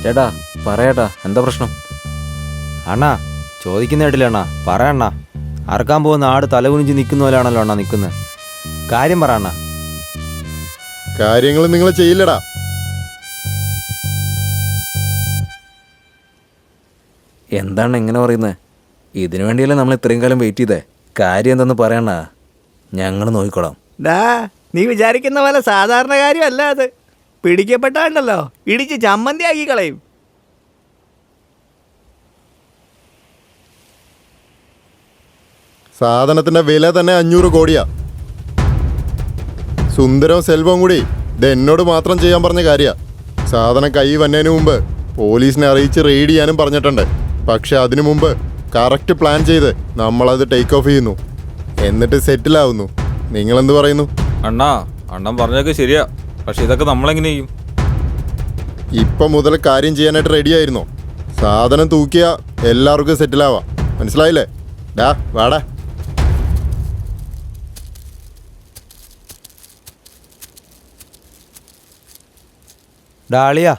ചേട്ടാ പറയട്ടാ, എന്താ പ്രശ്നം? അണ്ണാ ചോദിക്കുന്ന കേട്ടില്ല അണ്ണാ, പറയണ്ണ. അറക്കാൻ പോകുന്ന ആട് തലകുനിഞ്ച് നിൽക്കുന്ന പോലെയാണല്ലോ അണ്ണാ നിൽക്കുന്നത്. കാര്യം പറ അണ്ണാ. കാര്യങ്ങൾ നിങ്ങൾ ചെയ്യില്ലടാ. എന്താണ് എങ്ങനെ പറയുന്നത്? ഇതിനു വേണ്ടിയല്ലേ നമ്മൾ ഇത്രയും കാലം വെയിറ്റ് ചെയ്തേ. കാര്യം എന്തെന്ന് പറയണ, ഞങ്ങൾ നോക്കിക്കോളാം. നീ വിചാരിക്കുന്ന പോലെ സാധാരണ കാര്യമല്ല അത്. പിടിക്കപ്പെട്ടാണ്ടല്ലോ ഇടിച്ച് ചമ്മന്തി ആക്കി കളയും. സാധനത്തിന്റെ വില തന്നെ 500 കോടിയാ. സുന്ദരവും സെൽവവും കൂടി ഇത് എന്നോട് മാത്രം ചെയ്യാൻ പറഞ്ഞ കാര്യ. സാധനം കൈ വന്നതിന് മുമ്പ് പോലീസിനെ അറിയിച്ച് റെയ്ഡ് ചെയ്യാനും പറഞ്ഞിട്ടുണ്ട്. പക്ഷെ അതിനു മുമ്പ് കറക്റ്റ് പ്ലാൻ ചെയ്ത് നമ്മളത് ടേക്ക് ഓഫ് ചെയ്യുന്നു, എന്നിട്ട് സെറ്റിലാവുന്നു. നിങ്ങളെന്ത് പറയുന്നു? അണ്ണൻ പറഞ്ഞതൊക്കെ ശരിയാ. പക്ഷെ ഇതൊക്കെ നമ്മളെങ്ങനെ ചെയ്യും? ഇപ്പം മുതൽ കാര്യം ചെയ്യാനായിട്ട് റെഡി ആയിരുന്നോ? സാധനം തൂക്കിയാ എല്ലാവർക്കും സെറ്റിലാവാം. മനസ്സിലായില്ലേ? ഡാ വാടാ. ഡാളിയാ,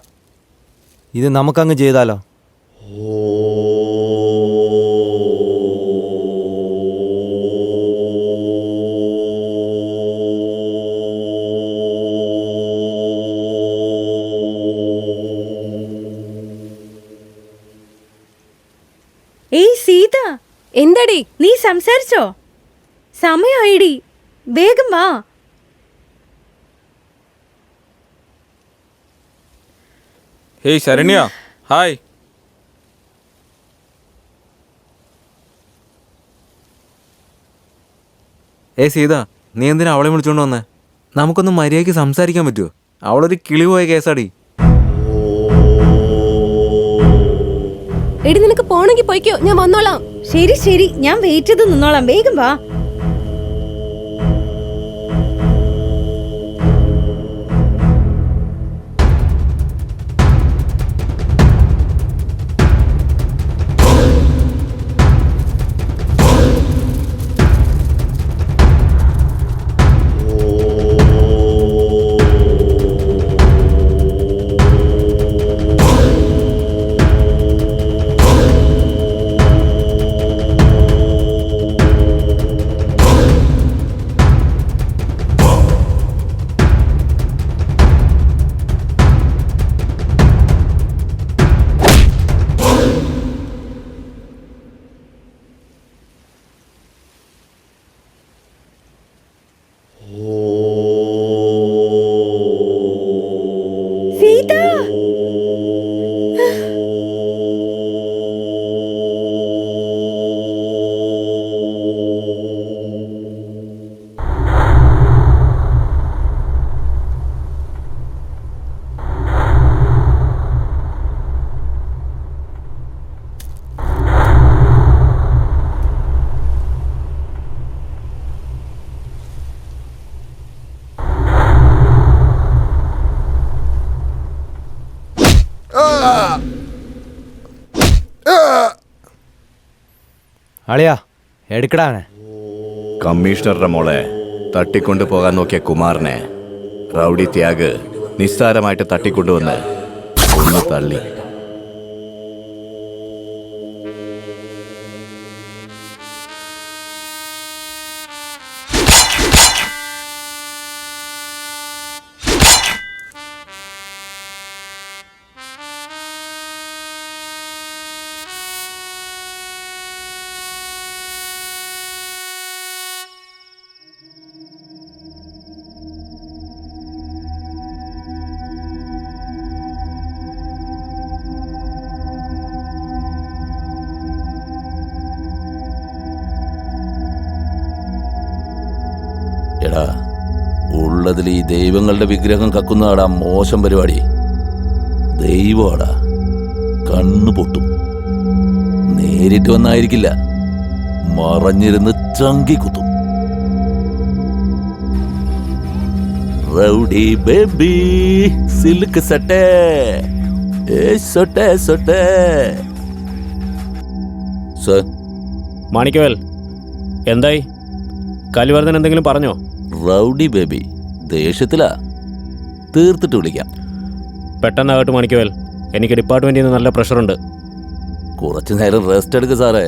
ഇത് നമുക്കങ്ങ് ചെയ്താലോ? ഏയ് സീത, എന്താടി നീ സംസാരിച്ചോ? സമയമായിടി, വേഗം വാ. Hey Saranya, hi. സീത, നീ എന്തിനാ അവളെ വിളിച്ചോണ്ട് വന്നേ? നമുക്കൊന്ന് മര്യാദയ്ക്ക് സംസാരിക്കാൻ പറ്റുമോ? അവളൊരു കിളി പോയ കേസാടി. എടി നിനക്ക് പോണെങ്കിൽ പോയിക്കോ, ഞാൻ വന്നോളാം. ശരി ശരി, ഞാൻ വെയിറ്റ് ചെയ്ത് നിന്നോളാം. വേഗം വാ. അളിയാ എടുക്കടാവനെ. കമ്മീഷണറുടെ മോളെ തട്ടിക്കൊണ്ടു പോകാൻ നോക്കിയ കുമാറിനെ റൗഡി ത്യാഗ് നിസ്സാരമായിട്ട് തട്ടിക്കൊണ്ടുവന്ന് ഒന്ന് തള്ളി. എടാ, ഉള്ളതിൽ ഈ ദൈവങ്ങളുടെ വിഗ്രഹം കക്കുന്നതാടാ മോശം പരിപാടി. ദൈവമാടാ, കണ്ണു പൊട്ടും. നേരിട്ട് വന്നായിരിക്കില്ല, മറഞ്ഞിരുന്ന് ചങ്കി കുത്തും. റൗഡി ബേബി സിൽക്ക് സട്ടേ സൊട്ടേ സൊട്ടേ. സർ, മാണിക്കവേൽ, എന്തായി? കലിവർദ്ധൻ എന്തെങ്കിലും പറഞ്ഞോ? റൗഡി ബേബി ദേഷ്യത്തിലാ, തീർത്തിട്ട് വിളിക്കാം. പെട്ടെന്നാകട്ടെ മാണിക്കവേൽ, എനിക്ക് ഡിപ്പാർട്ട്മെൻറ്റിൽ നിന്ന് നല്ല പ്രഷറുണ്ട്. കുറച്ചു നേരം റെസ്റ്റ് എടുക്ക് സാറേ.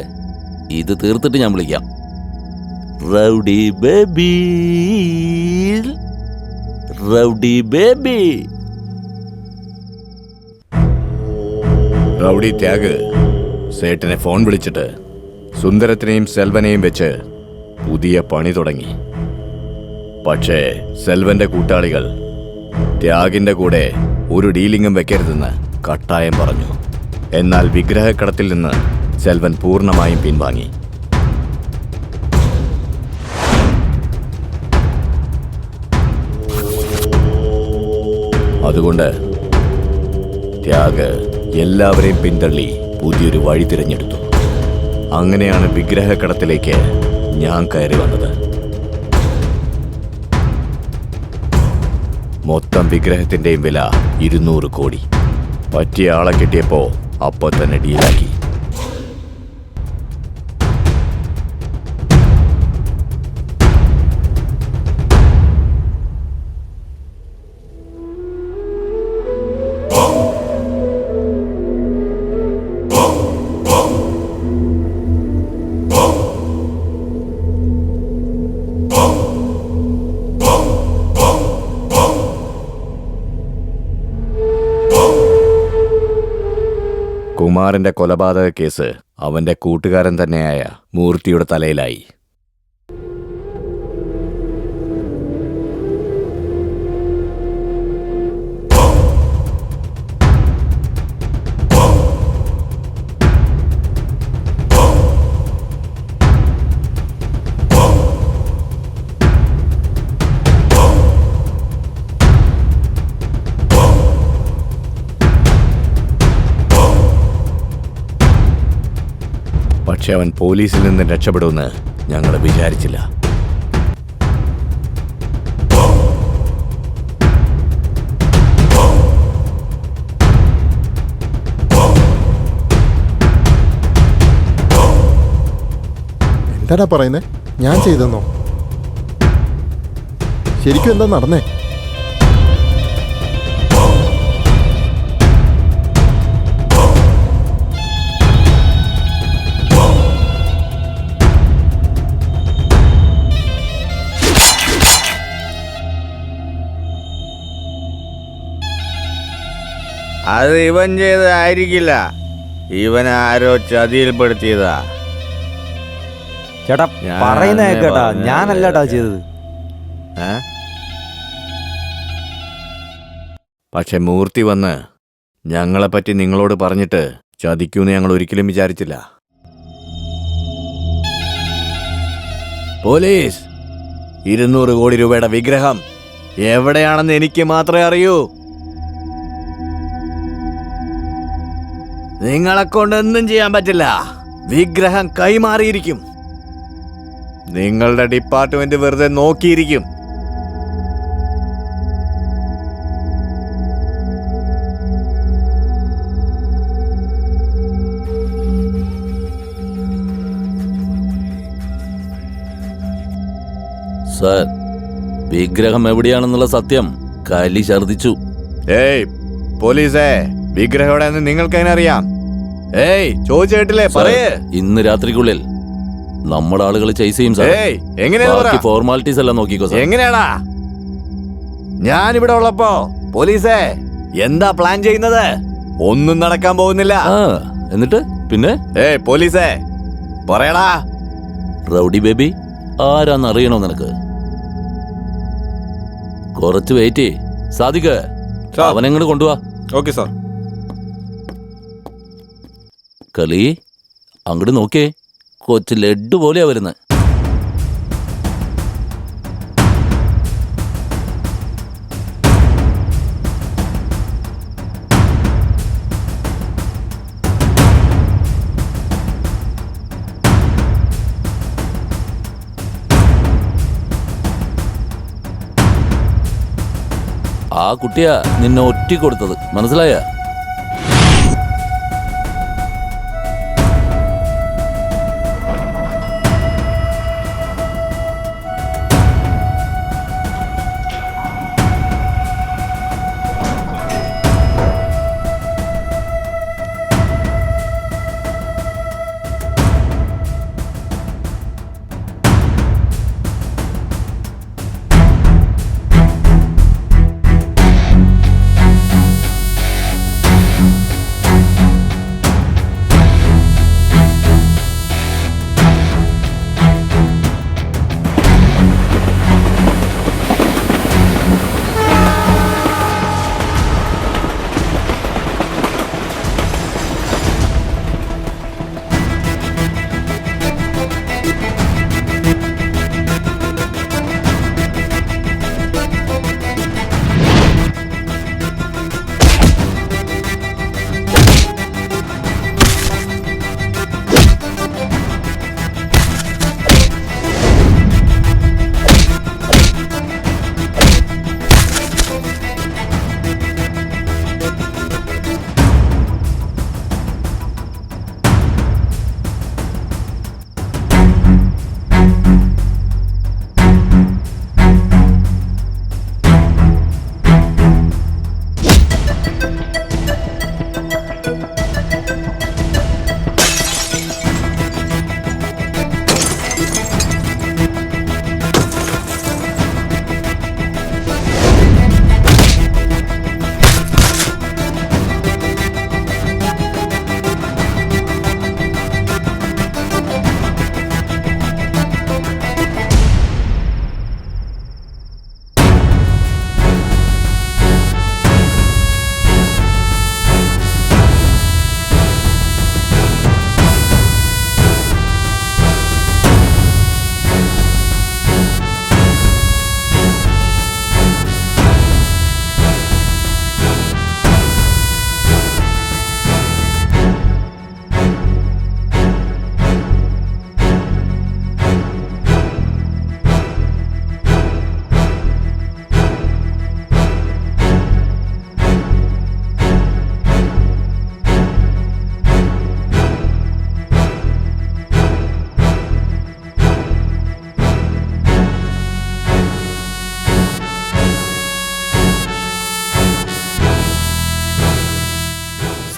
ഇത് തീർത്തിട്ട് ഞാൻ വിളിക്കാം. Rowdy baby, rowdy baby. Rowdy Tyag സേട്ടിനെ ഫോൺ വിളിച്ചിട്ട് സുന്ദരത്തിനെയും സെൽവനെയും വെച്ച് പുതിയ പണി തുടങ്ങി. പക്ഷേ സെൽവന്റെ കൂട്ടാളികൾ ത്യാഗിന്റെ കൂടെ ഒരു ഡീലിംഗും വെക്കരുതെന്ന് കട്ടായം പറഞ്ഞു. എന്നാൽ വിഗ്രഹക്കടത്തിൽ നിന്ന് സെൽവൻ പൂർണ്ണമായും പിൻവാങ്ങി. അതുകൊണ്ട് ത്യാഗ് എല്ലാവരെയും പിന്തള്ളി പുതിയൊരു വഴി തിരഞ്ഞെടുത്തു. അങ്ങനെയാണ് വിഗ്രഹക്കടത്തിലേക്ക് ഞാൻ കയറി വന്നത്. മൊത്തം വിഗ്രഹത്തിന്റെയും വില 200 കോടി. പറ്റിയ ആളെ കിട്ടിയപ്പോ അപ്പൊ തന്നെ ഡീലാക്കി. കുമാറിന്റെ കൊലപാതക കേസ് അവന്റെ കൂട്ടുകാരൻ തന്നെയായ മൂർത്തിയുടെ തലയിലായി. പക്ഷെ അവൻ പോലീസിൽ നിന്ന് രക്ഷപ്പെടുമെന്ന് ഞങ്ങൾ വിചാരിച്ചില്ല. എന്താടാ പറയുന്നേ? ഞാൻ ചെയ്തെന്നോ? ശരിക്കും എന്താ നടന്നേ? അത് ഇവൻ ചെയ്തതായിരിക്കില്ല. ഇവൻ ആരോ ചതിയിൽപ്പെടുത്തിയതാ. ചേട്ടാ ഞാൻ പറയുന്ന അന്നേ കേട്ടാ, പറഞ്ഞതല്ലേ. ഞാനല്ലേട്ടാ ചെയ്തത്. പക്ഷെ മൂർത്തി വന്ന് ഞങ്ങളെപ്പറ്റി നിങ്ങളോട് പറഞ്ഞിട്ട് ചതിക്കൂന്ന് ഞങ്ങൾ ഒരിക്കലും വിചാരിച്ചില്ല. പോലീസ്, 200 കോടി രൂപയുടെ വിഗ്രഹം എവിടെയാണെന്ന് എനിക്ക് മാത്രമേ അറിയൂ. നിങ്ങളെ കൊണ്ടൊന്നും ചെയ്യാൻ പറ്റില്ല. വിഗ്രഹം കൈമാറിയിരിക്കും. നിങ്ങളുടെ ഡിപ്പാർട്ട്മെന്റ് വെറുതെ നോക്കിയിരിക്കും. സാർ, വിഗ്രഹം എവിടെയാണെന്നുള്ള സത്യം കലി ഛർദിച്ചു. ഏയ് പോലീസേ, വിഗ്രഹം എവിടെയെന്ന് നിങ്ങൾക്ക് എങ്ങനെ അറിയാം? ഏയ് ചോദിച്ചു കേട്ടില്ലേ? പറയേ. ഇന്ന് രാത്രിക്കുള്ളിൽ നമ്മുടെ ആളുകൾ ചേസ് ചെയ്യും സാർ. ഏയ് എങ്ങനെയാ ബാക്കി ഫോർമാലിറ്റീസ് എല്ലാം നോക്കിക്കോ സാർ. എങ്ങനെയാടാ? ഞാനിവിടെ ഉള്ളപ്പോ പോലീസേ എന്താ പ്ലാൻ ചെയ്യുന്നത്? ഒന്നും നടക്കാൻ പോകുന്നില്ല. എന്നിട്ട് പിന്നെ ഏയ് പോലീസേ പറയടാ. റൗഡി ബേബി ആരാന്ന് അറിയണോ നിനക്ക്? കുറച്ച് വെയിറ്റ്. സാധിക്ക്, അവനെങ്ങോട്ട് കൊണ്ടുപോവാ. Okay sir. കളി അങ്ങോട്ട് നോക്കേ, കൊച്ചു ലഡ്ഡു പോലെയാ വരുന്നത്. ആ കുട്ടിയാ നിന്നെ ഒറ്റി കൊടുത്തത്, മനസ്സിലായ?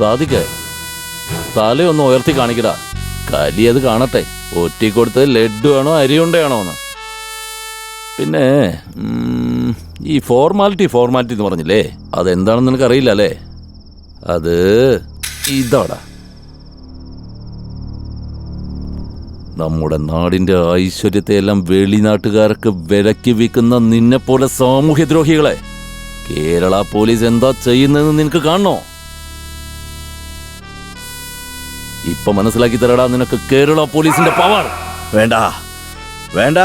സാധിക്കേ തലയൊന്ന് ഉയർത്തി കാണിക്കടാ. കലി അത് കാണട്ടെ. ഒറ്റിക്കൊടുത്ത് ലഡ്ഡു ആണോ അരിയുണ്ടയാണോ എന്ന്. പിന്നെ ഈ ഫോർമാലിറ്റി എന്ന് പറഞ്ഞില്ലേ, അതെന്താണെന്ന് നിനക്കറിയില്ല അല്ലേ? അത് ഇതാടാ, നമ്മുടെ നാടിന്റെ ഐശ്വര്യത്തെ എല്ലാം വെളിനാട്ടുകാർക്ക് വിലക്കി വിൽക്കുന്ന നിന്നെപ്പോലെ സാമൂഹ്യദ്രോഹികളെ കേരള പോലീസ് എന്താ ചെയ്യുന്നതെന്ന് നിനക്ക് കാണണോ? ഇപ്പൊ മനസ്സിലാക്കി തരടാ നിനക്ക് കേരള പോലീസിന്റെ പവർ. വേണ്ട വേണ്ട